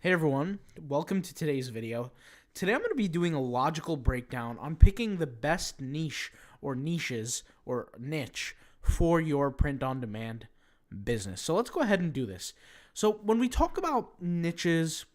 Hey everyone, welcome to today's video. Today I'm going to be doing a logical breakdown on picking the best niche or niches or niche for your print-on-demand business. So let's go ahead and do this. So when we talk about niches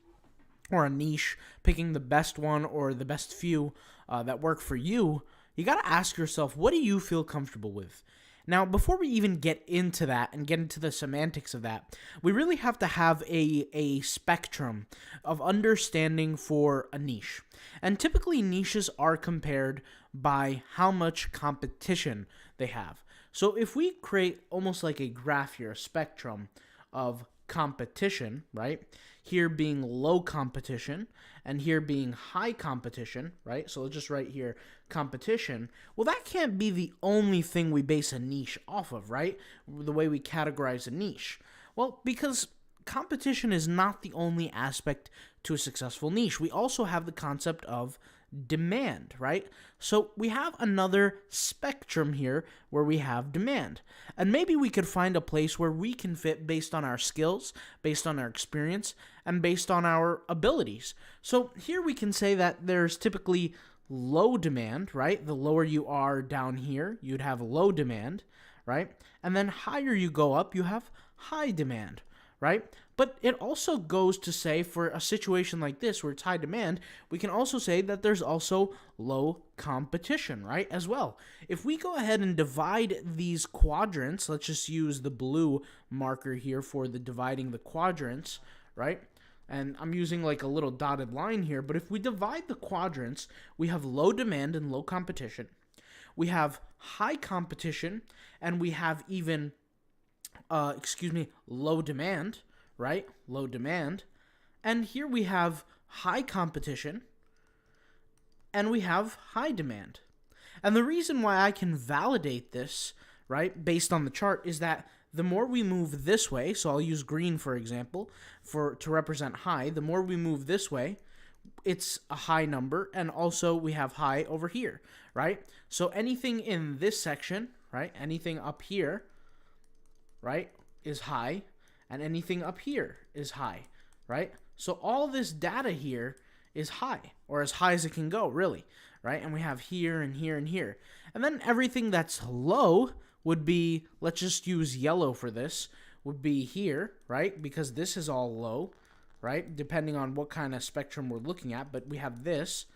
or a niche, picking the best one or the best few that work for you, you got to ask yourself, what do you feel comfortable with? Now, before we even get into that and get into the semantics of that, we really have to have a spectrum of understanding for a niche. And typically, niches are compared by how much competition they have. So if we create almost like a graph here, a spectrum of competition, right? Here being low competition and here being high competition, right? So let's just write here competition. Well, that can't be the only thing we base a niche off of, right? The way we categorize a niche. Well, because competition is not the only aspect to a successful niche. We also have the concept of demand, right? So we have another spectrum here where we have demand. And maybe we could find a place where we can fit based on our skills, based on our experience, and based on our abilities. So here we can say that there's typically low demand, right? The lower you are down here, you'd have low demand, right? And then higher you go up, you have high demand, right? But it also goes to say for a situation like this where it's high demand, we can also say that there's also low competition, right, as well. If we go ahead and divide these quadrants, let's just use the blue marker here for the dividing the quadrants, right? And I'm using like a little dotted line here, but if we divide the quadrants, we have low demand and low competition. We have high competition, and we have even low demand, right? Low demand. And here we have high competition and we have high demand. And the reason why I can validate this, right, based on the chart is that the more we move this way, so I'll use green for example, to represent high, the more we move this way, it's a high number, and also we have high over here, right? So anything in this section, right, anything up here, right, is high, and anything up here is high, right? So all this data here is high, or as high as it can go, really, right? And we have here and here and here. And then everything that's low would be, let's just use yellow for this, would be here, right? Because this is all low, right? Depending on what kind of spectrum we're looking at, but we have this,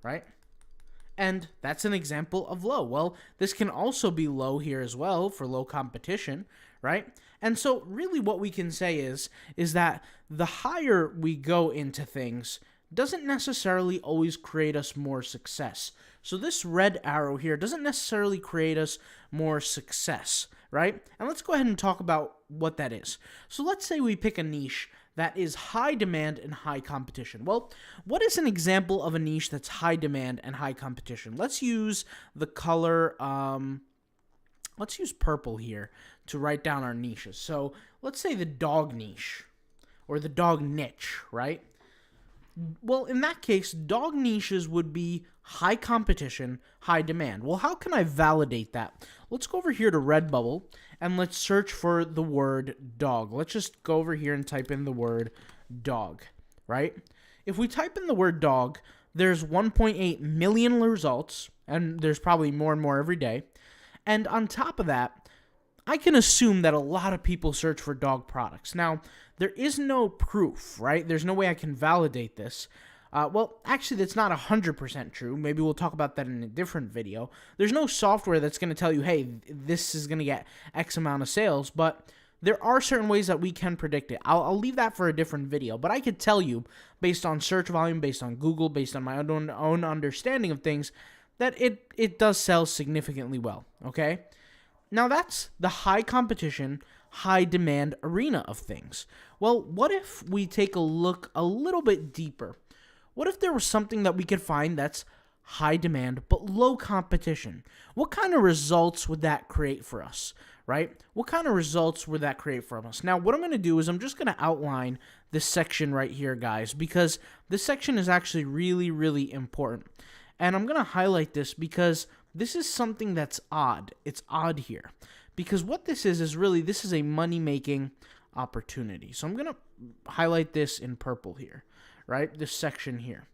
right? And that's an example of low. Well, this can also be low here as well for low competition, right? And so really what we can say is that the higher we go into things doesn't necessarily always create us more success. So this red arrow here doesn't necessarily create us more success, right? And let's go ahead and talk about what that is. So let's say we pick a niche that is high demand and high competition. Well, what is an example of a niche that's high demand and high competition? Let's use the color, let's use purple here to write down our niches. So let's say the dog niche or the dog niche, right? Well, in that case, dog niches would be high competition, high demand. Well, how can I validate that? Let's go over here to Redbubble and let's search for the word dog. Let's just go over here and type in the word dog, right? If we type in the word dog, there's 1.8 million results, and there's probably more and more every day. And on top of that, I can assume that a lot of people search for dog products. Now, there is no proof, right? There's no way I can validate this. Well, actually, that's not 100% true. Maybe we'll talk about that in a different video. There's no software that's going to tell you, hey, this is going to get X amount of sales, but there are certain ways that we can predict it. I'll leave that for a different video, but I could tell you, based on search volume, based on Google, based on my own understanding of things, that it does sell significantly well, okay? Now that's the high competition, high demand arena of things. Well, what if we take a look a little bit deeper? What if there was something that we could find that's high demand but low competition? What kind of results would that create for us, right? What kind of results would that create for us? Now, what I'm going to do is I'm just going to outline this section right here, guys, because this section is actually really, really important. And I'm going to highlight this because this is something that's odd. It's odd here. Because what this is really, this is a money-making opportunity. So I'm going to highlight this in purple here, right? This section here.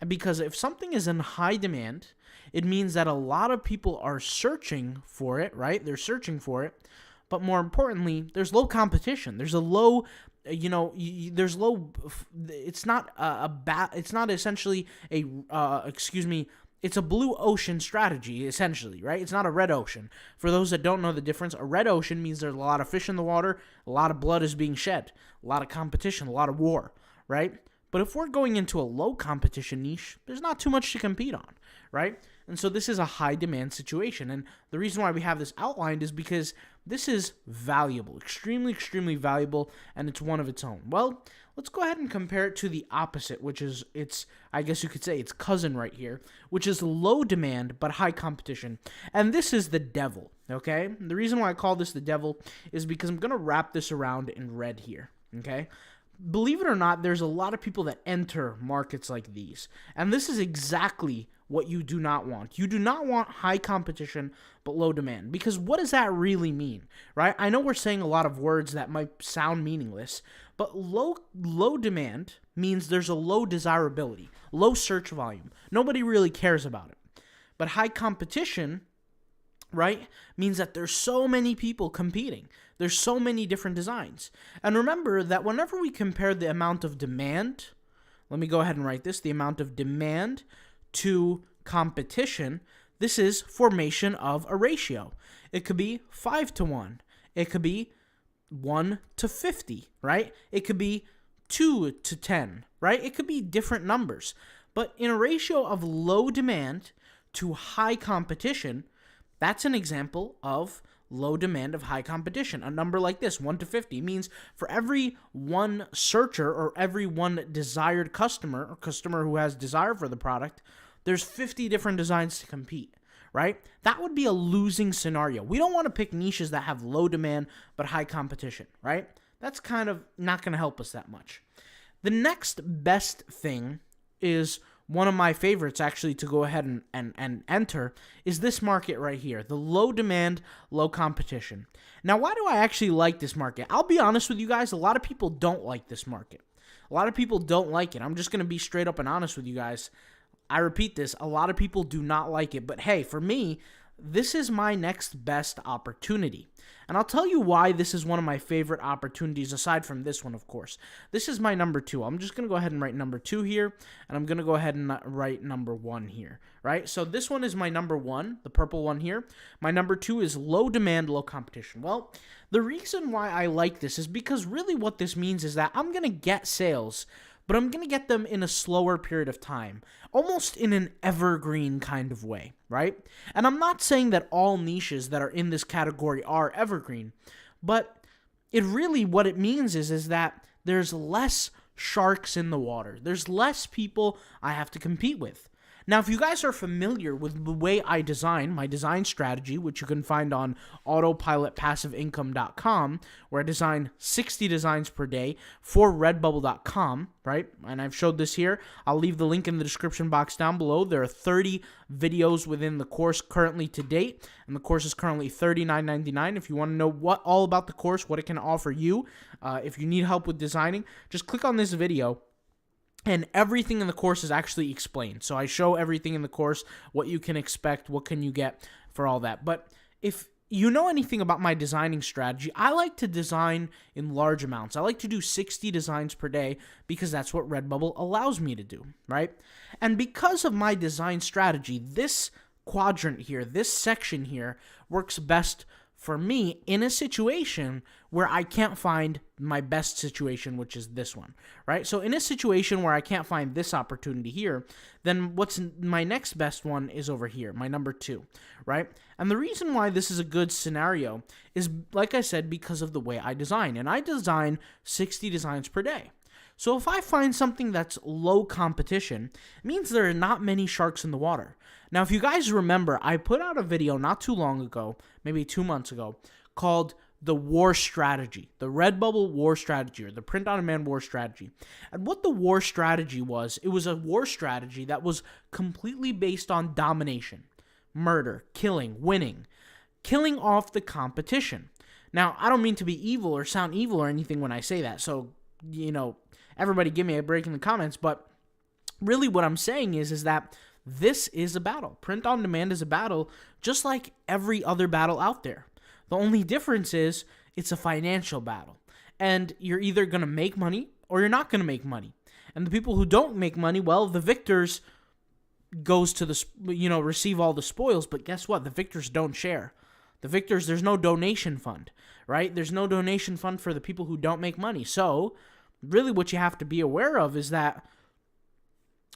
And because if something is in high demand, it means that a lot of people are searching for it, right? They're searching for it. But more importantly, there's low competition. There's a low, there's low, it's not it's not essentially it's a blue ocean strategy, essentially, right? It's not a red ocean. For those that don't know the difference, a red ocean means there's a lot of fish in the water, a lot of blood is being shed, a lot of competition, a lot of war, right? But if we're going into a low competition niche, there's not too much to compete on, right? And so this is a high demand situation. And the reason why we have this outlined is because this is valuable, extremely, extremely valuable, and it's one of its own. Well, let's go ahead and compare it to the opposite, which is I guess you could say its cousin right here, which is low demand but high competition. And this is the devil, okay? The reason why I call this the devil is because I'm going to wrap this around in red here, okay? Believe it or not, there's a lot of people that enter markets like these. And this is exactly what you do not want. You do not want high competition but low demand. Because what does that really mean, right? I know we're saying a lot of words that might sound meaningless, but low demand means there's a low desirability, low search volume. Nobody really cares about it. But high competition, right, means that there's so many people competing. There's so many different designs. And remember that whenever we compare the amount of demand, let me go ahead and write this, the amount of demand to competition, this is formation of a ratio. It could be 5-to-1. It could be 1-to-50, right? It could be 2-to-10, right? It could be different numbers. But in a ratio of low demand to high competition, that's an example of low demand of high competition. A number like this, 1-to-50, means for every one searcher or every one desired customer or customer who has desire for the product, there's 50 different designs to compete, right? That would be a losing scenario. We don't want to pick niches that have low demand but high competition, right? That's kind of not going to help us that much. The next best thing is one of my favorites actually to go ahead and enter is this market right here, the low demand, low competition. Now, why do I actually like this market? I'll be honest with you guys, a lot of people don't like this market. A lot of people don't like it. I'm just going to be straight up and honest with you guys. I repeat this, a lot of people do not like it. But hey, for me, this is my next best opportunity. And I'll tell you why this is one of my favorite opportunities, aside from this one, of course. This is my number 2. I'm just going to go ahead and write number 2 here, and I'm going to go ahead and write number 1 here, right? So this one is my number 1, the purple one here. My number 2 is low demand, low competition. Well, the reason why I like this is because really what this means is that I'm going to get sales, but I'm going to get them in a slower period of time, almost in an evergreen kind of way, right? And I'm not saying that all niches that are in this category are evergreen, but it really, what it means is that there's less sharks in the water. There's less people I have to compete with. Now, if you guys are familiar with the way I design, my design strategy, which you can find on autopilotpassiveincome.com, where I design 60 designs per day for redbubble.com, right? And I've showed this here. I'll leave the link in the description box down below. There are 30 videos within the course currently to date, and the course is currently $39.99. If you want to know all about the course, what it can offer you, if you need help with designing, just click on this video. And everything in the course is actually explained. So I show everything in the course, what you can expect, what can you get for all that. But if you know anything about my designing strategy, I like to design in large amounts. I like to do 60 designs per day because that's what Redbubble allows me to do, right? And because of my design strategy, this quadrant here, this section here, works best for me in a situation where I can't find my best situation, which is this one, right? So in a situation where I can't find this opportunity here, then what's my next best one is over here, my number 2, right? And the reason why this is a good scenario is, like I said, because of the way I design. And I design 60 designs per day. So if I find something that's low competition, it means there are not many sharks in the water. Now, if you guys remember, I put out a video not too long ago, maybe 2 months ago, called the war strategy, the Redbubble war strategy, or the print-on-demand war strategy. And what the war strategy was, it was a war strategy that was completely based on domination, murder, killing, winning, killing off the competition. Now, I don't mean to be evil or sound evil or anything when I say that. So, everybody give me a break in the comments. But really what I'm saying is that this is a battle. Print on demand is a battle just like every other battle out there. The only difference is it's a financial battle. And you're either going to make money or you're not going to make money. And the people who don't make money, well, the victors goes to receive all the spoils. But guess what? The victors don't share. The victors, there's no donation fund, right? There's no donation fund for the people who don't make money. So really what you have to be aware of is that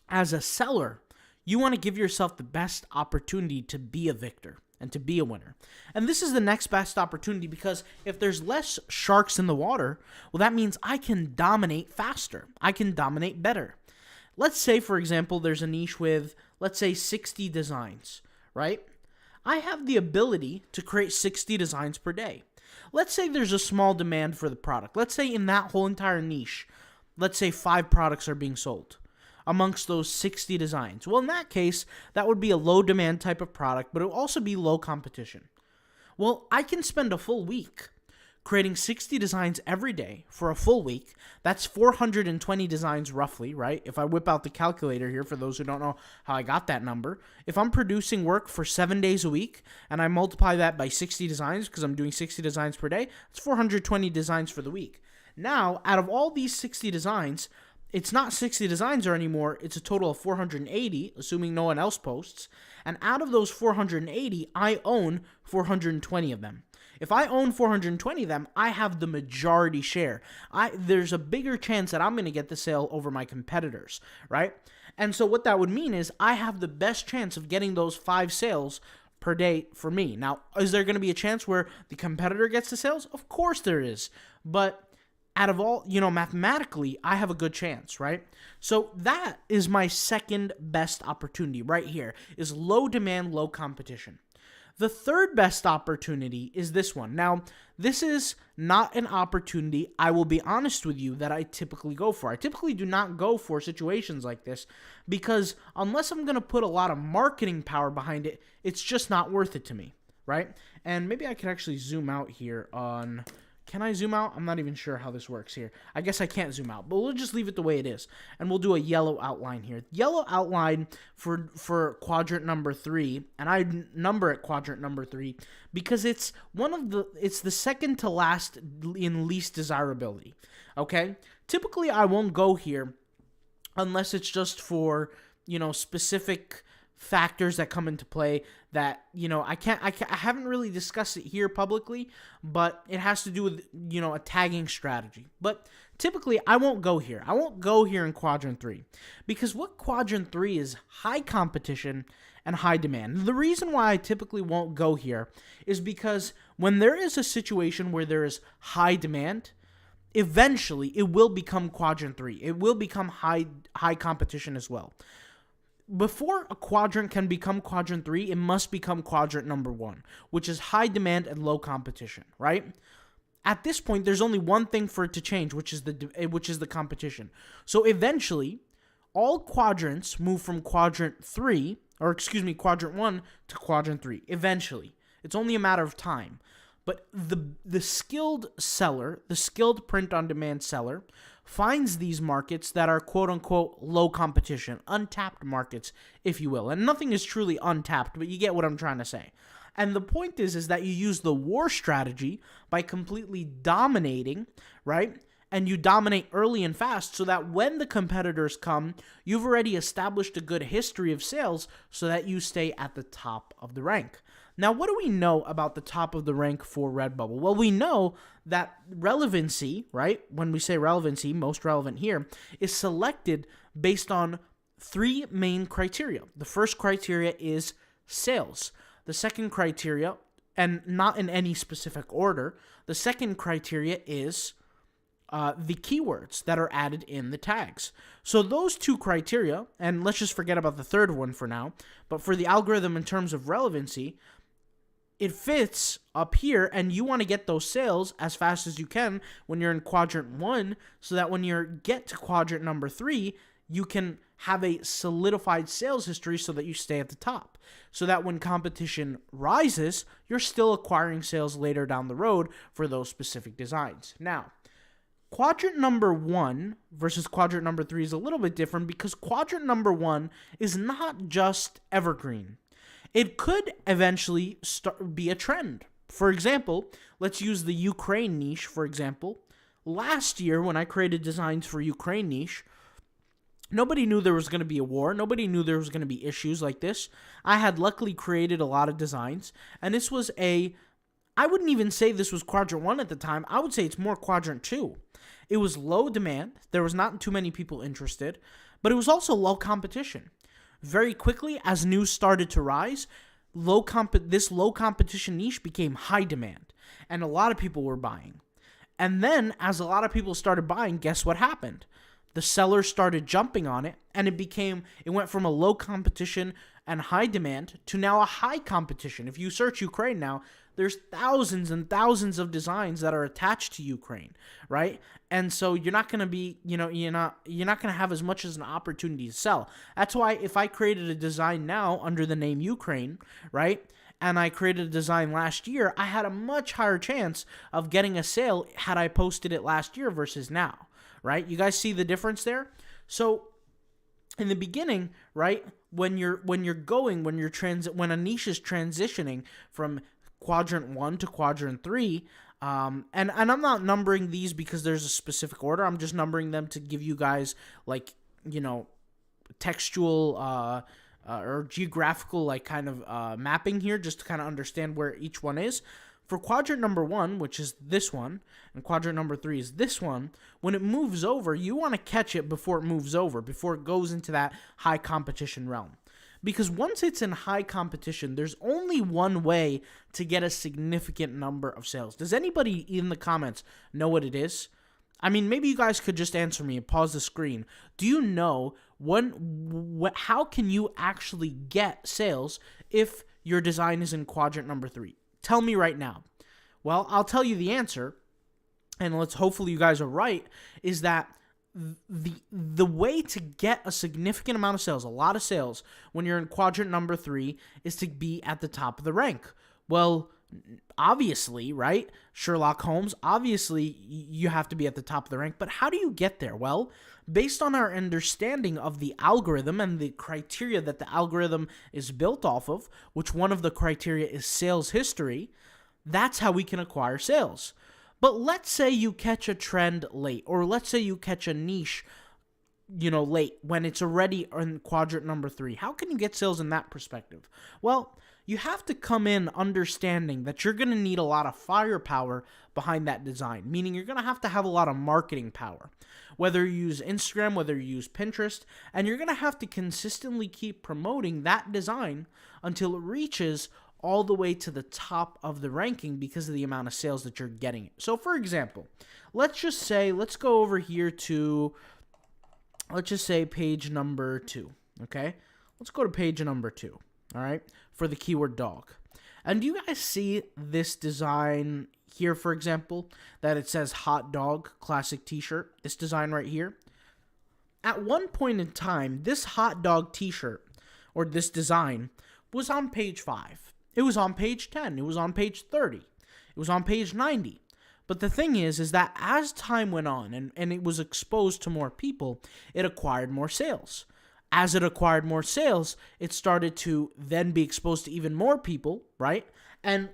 as a seller, you want to give yourself the best opportunity to be a victor and to be a winner. And this is the next best opportunity because if there's less sharks in the water, well, that means I can dominate faster. I can dominate better. Let's say, for example, there's a niche with, let's say, 60 designs, right? I have the ability to create 60 designs per day. Let's say there's a small demand for the product. Let's say in that whole entire niche, let's say 5 products are being sold amongst those 60 designs. Well, in that case, that would be a low demand type of product, but it would also be low competition. Well, I can spend a full week creating 60 designs every day for a full week. That's 420 designs roughly, right? If I whip out the calculator here for those who don't know how I got that number, if I'm producing work for 7 days a week and I multiply that by 60 designs because I'm doing 60 designs per day, it's 420 designs for the week. Now, out of all these 60 designs, it's not 60 designs anymore, it's a total of 480, assuming no one else posts. And out of those 480, I own 420 of them. If I own 420 of them, I have the majority share. There's a bigger chance that I'm going to get the sale over my competitors, right? And so what that would mean is I have the best chance of getting those 5 sales per day for me. Now, is there going to be a chance where the competitor gets the sales? Of course there is. But out of all, mathematically, I have a good chance, right? So that is my second best opportunity right here, is low demand, low competition. The third best opportunity is this one. Now, this is not an opportunity, I will be honest with you, that I typically go for. I typically do not go for situations like this because unless I'm going to put a lot of marketing power behind it, it's just not worth it to me, right? And maybe I could actually zoom out here on... Can I zoom out? I'm not even sure how this works here. I guess I can't zoom out, but we'll just leave it the way it is. And we'll do a yellow outline here. Yellow outline for quadrant number 3, and I number it quadrant number 3 because it's the second to last in least desirability. Okay? Typically I won't go here unless it's just for, specific factors that come into play that, I haven't really discussed it here publicly, but it has to do with, a tagging strategy. But typically I won't go here. I won't go here in quadrant 3 because what quadrant 3 is high competition and high demand. The reason why I typically won't go here is because when there is a situation where there is high demand, eventually it will become quadrant 3. It will become high competition as well. Before a quadrant can become quadrant 3, it must become quadrant number 1, which is high demand and low competition, right? At this point, there's only one thing for it to change, which is the competition. So eventually, all quadrants move from quadrant 1 to quadrant 3. Eventually. It's only a matter of time. But the skilled seller, the skilled print-on-demand seller, finds these markets that are quote-unquote low competition, untapped markets, if you will. And nothing is truly untapped, but you get what I'm trying to say. And the point is that you use the war strategy by completely dominating, right? And you dominate early and fast so that when the competitors come, you've already established a good history of sales so that you stay at the top of the rank. Now, what do we know about the top of the rank for Redbubble? Well, we know that relevancy, right? When we say relevancy, most relevant here, is selected based on 3 main criteria. The first criteria is sales. The second criteria, and not in any specific order, the second criteria is the keywords that are added in the tags. So those 2 criteria, and let's just forget about the third one for now, but for the algorithm in terms of relevancy, it fits up here, and you want to get those sales as fast as you can when you're in quadrant 1 so that when you get to quadrant number 3, you can have a solidified sales history so that you stay at the top. So that when competition rises, you're still acquiring sales later down the road for those specific designs. Now, quadrant number 1 versus quadrant number 3 is a little bit different because quadrant number 1 is not just evergreen. It could eventually be a trend. For example, let's use the Ukraine niche, for example. Last year, when I created designs for Ukraine niche, nobody knew there was going to be a war. Nobody knew there was going to be issues like this. I had luckily created a lot of designs, and this was I wouldn't even say this was quadrant 1 at the time. I would say it's more quadrant 2. It was low demand. There was not too many people interested, but it was also low competition. Very quickly, as news started to rise, this low competition niche became high demand, and a lot of people were buying. And then, as a lot of people started buying, guess what happened? The sellers started jumping on it, and it went from a low competition and high demand to now a high competition. If you search Ukraine now, there's thousands and thousands of designs that are attached to Ukraine, right? And so you're not going to be, you're not going to have as much as an opportunity to sell. That's why if I created a design now under the name Ukraine, right, and I created a design last year, I had a much higher chance of getting a sale had I posted it last year versus now, right? You guys see the difference there? So in the beginning, right, when a niche is transitioning from quadrant 1 to quadrant 3, and I'm not numbering these because there's a specific order. I'm just numbering them to give you guys textual or geographical mapping here, just to kind of understand where each one is. For quadrant number 1, which is this one, and quadrant number 3 is this one, when it moves over, you want to catch it before it moves over, before it goes into that high competition realm. Because once it's in high competition, there's only one way to get a significant number of sales. Does anybody in the comments know what it is? I mean, maybe you guys could just answer me and pause the screen. Do you know how can you actually get sales if your design is in quadrant number 3? Tell me right now. Well, I'll tell you the answer, and hopefully you guys are right, is that the way to get a significant amount of sales, a lot of sales, when you're in quadrant number 3 is to be at the top of the rank. Well, obviously, right? Sherlock Holmes, obviously you have to be at the top of the rank, but how do you get there? Well, based on our understanding of the algorithm and the criteria that the algorithm is built off of, which one of the criteria is sales history, that's how we can acquire sales. But let's say you catch a trend late, or let's say you catch a niche, late, when it's already in quadrant number 3. How can you get sales in that perspective? Well, you have to come in understanding that you're going to need a lot of firepower behind that design, meaning you're going to have a lot of marketing power. Whether you use Instagram, whether you use Pinterest, and you're going to have to consistently keep promoting that design until it reaches all the way to the top of the ranking because of the amount of sales that you're getting. So for example, let's go over here to, let's just say page number 2, okay? Let's go to page number 2, all right, for the keyword dog. And do you guys see this design here, for example, that it says hot dog classic t-shirt, this design right here? At one point in time, this hot dog t-shirt, or this design, was on page 5. It was on page 10. It was on page 30. It was on page 90. But the thing is that as time went on and it was exposed to more people, it acquired more sales. As it acquired more sales, it started to then be exposed to even more people, right? And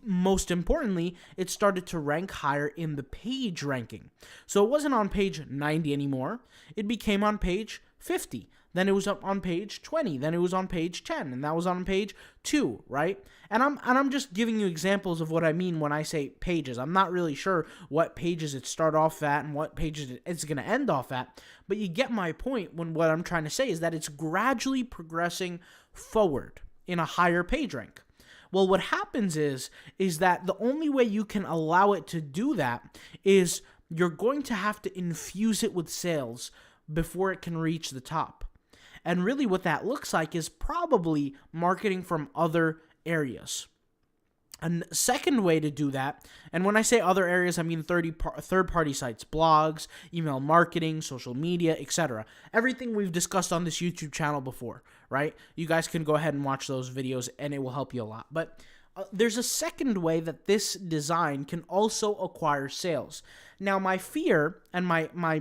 most importantly, it started to rank higher in the page ranking. So it wasn't on page 90 anymore. It became on page 50. Then it was up on page 20. Then it was on page 10. And that was on page 2, right? And I'm just giving you examples of what I mean when I say pages. I'm not really sure what pages it start off at and what pages it's going to end off at. But you get my point when what I'm trying to say is that it's gradually progressing forward in a higher page rank. Well, what happens is that the only way you can allow it to do that is you're going to have to infuse it with sales before it can reach the top. And really what that looks like is probably marketing from other areas. second way to do that, and when I say other areas, I mean third-party sites, blogs, email marketing, social media, etc. Everything we've discussed on this YouTube channel before, right? You guys can go ahead and watch those videos, and it will help you a lot. But there's a second way that this design can also acquire sales. Now, my fear and my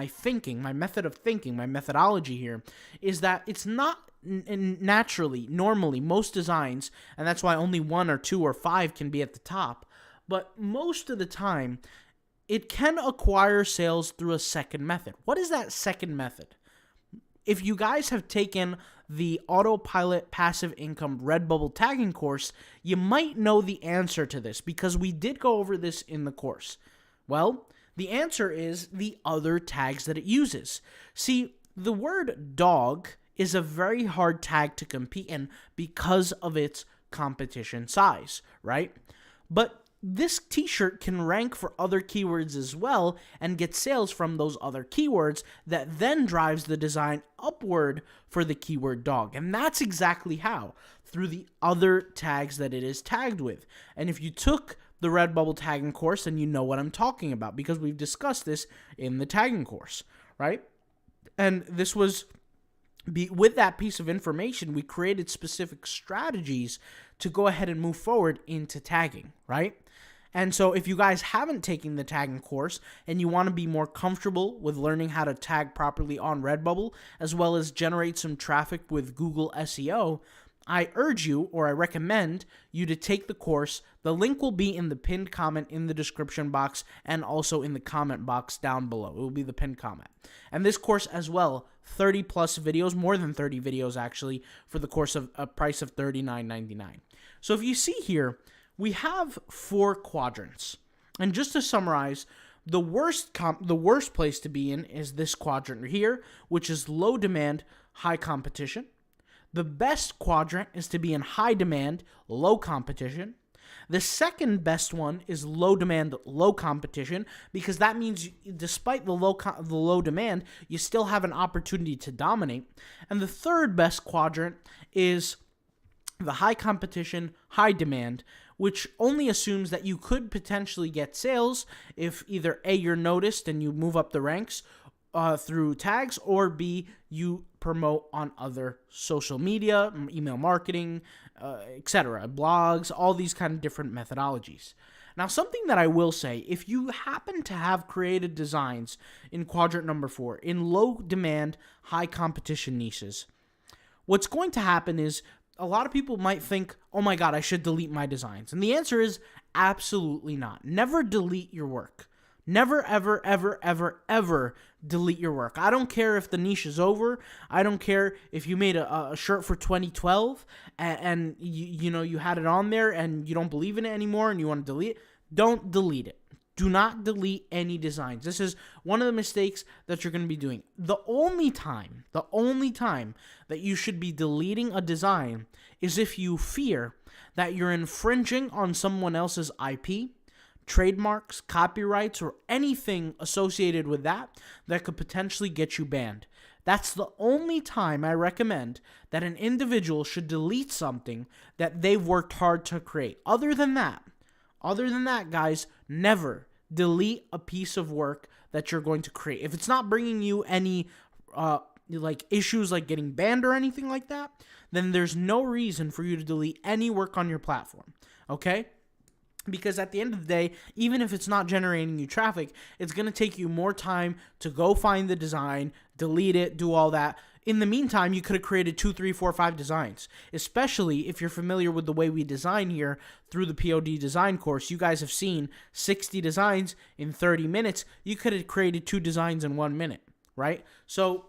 thinking, my method of thinking, my methodology here is that it's not normally, most designs, and that's why only 1 or 2 or 5 can be at the top, but most of the time, it can acquire sales through a second method. What is that second method? If you guys have taken the Autopilot Passive Income Redbubble tagging course, you might know the answer to this because we did go over this in the course. Well, the answer is the other tags that it uses. See, the word dog is a very hard tag to compete in because of its competition size, right? But this t-shirt can rank for other keywords as well and get sales from those other keywords that then drives the design upward for the keyword dog. And that's exactly how, through the other tags that it is tagged with. And if you took the Redbubble tagging course, then you know what I'm talking about because we've discussed this in the tagging course, right? And this was with that piece of information, we created specific strategies to go ahead and move forward into tagging, right? And so if you guys haven't taken the tagging course and you want to be more comfortable with learning how to tag properly on Redbubble, as well as generate some traffic with Google SEO, I urge you, or I recommend you, to take the course. The link will be in the pinned comment in the description box and also in the comment box down below. It will be the pinned comment. And this course as well, 30 plus videos, more than 30 videos actually, for the course of a price of $39.99. So if you see here, we have 4 quadrants. And just to summarize, the worst place to be in is this quadrant here, which is low demand, high competition. The best quadrant is to be in high demand, low competition. The second best one is low demand, low competition, because that means despite the low demand, you still have an opportunity to dominate. And the third best quadrant is the high competition, high demand, which only assumes that you could potentially get sales if either A, you're noticed and you move up the ranks through tags, or B, you promote on other social media, email marketing, etc., blogs, all these kind of different methodologies. Now, something that I will say, if you happen to have created designs in quadrant number 4, in low demand, high competition niches, what's going to happen is a lot of people might think, oh my God, I should delete my designs. And the answer is absolutely not. Never delete your work. Never, ever, ever, ever, ever delete your work. I don't care if the niche is over. I don't care if you made a shirt for 2012 and you had it on there and you don't believe in it anymore and you want to delete it. Don't delete it. Do not delete any designs. This is one of the mistakes that you're going to be doing. The only time that you should be deleting a design is if you fear that you're infringing on someone else's IP, trademarks, copyrights, or anything associated with that could potentially get you banned. That's the only time I recommend that an individual should delete something that they've worked hard to create. Other than that, guys, never delete a piece of work that you're going to create. If it's not bringing you any issues like getting banned or anything like that, then there's no reason for you to delete any work on your platform, okay? Because at the end of the day, even if it's not generating you traffic, it's going to take you more time to go find the design, delete it, do all that. In the meantime, you could have created 2, 3, 4, 5 designs, especially if you're familiar with the way we design here through the POD design course. You guys have seen 60 designs in 30 minutes. You could have created 2 designs in 1 minute, right? So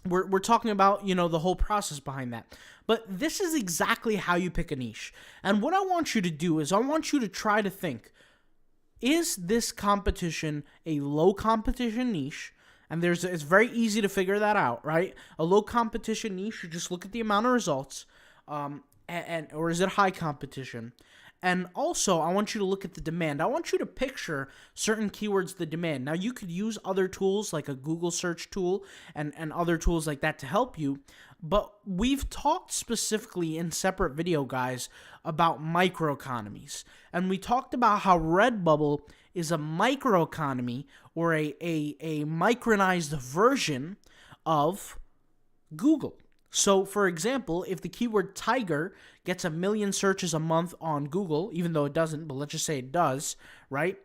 we're talking about, the whole process behind that. But this is exactly how you pick a niche. And what I want you to do is I want you to try to think, is this competition a low competition niche? And it's very easy to figure that out, right? A low competition niche, you just look at the amount of results, or is it high competition? And also, I want you to look at the demand. I want you to picture certain keywords, the demand. Now, you could use other tools like a Google search tool and other tools like that to help you. But we've talked specifically in separate video, guys, about microeconomies. And we talked about how Redbubble is a microeconomy or a micronized version of Google. So, for example, if the keyword tiger gets 1 million searches a month on Google, even though it doesn't, but let's just say it does, right?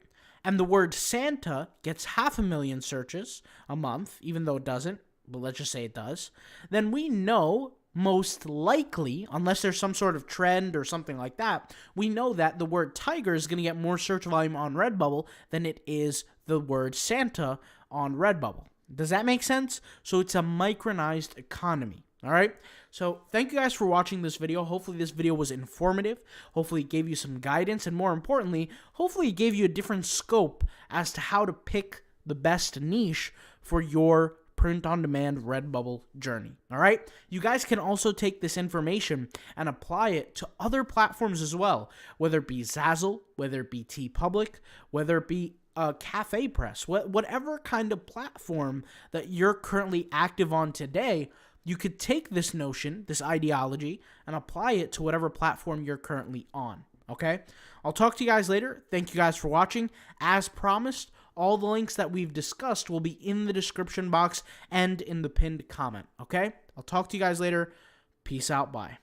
And the word Santa gets 500,000 searches a month, even though it doesn't, but let's just say it does, then we know most likely, unless there's some sort of trend or something like that, we know that the word tiger is going to get more search volume on Redbubble than it is the word Santa on Redbubble. Does that make sense? So it's a micronized economy. All right. So thank you guys for watching this video. Hopefully this video was informative. Hopefully it gave you some guidance. And more importantly, hopefully it gave you a different scope as to how to pick the best niche for your print-on-demand Redbubble journey. All right. You guys can also take this information and apply it to other platforms as well, whether it be Zazzle, whether it be TeePublic, whether it be Cafe Press, whatever kind of platform that you're currently active on today. You could take this notion, this ideology, and apply it to whatever platform you're currently on, okay? I'll talk to you guys later. Thank you guys for watching. As promised, all the links that we've discussed will be in the description box and in the pinned comment, okay? I'll talk to you guys later. Peace out. Bye.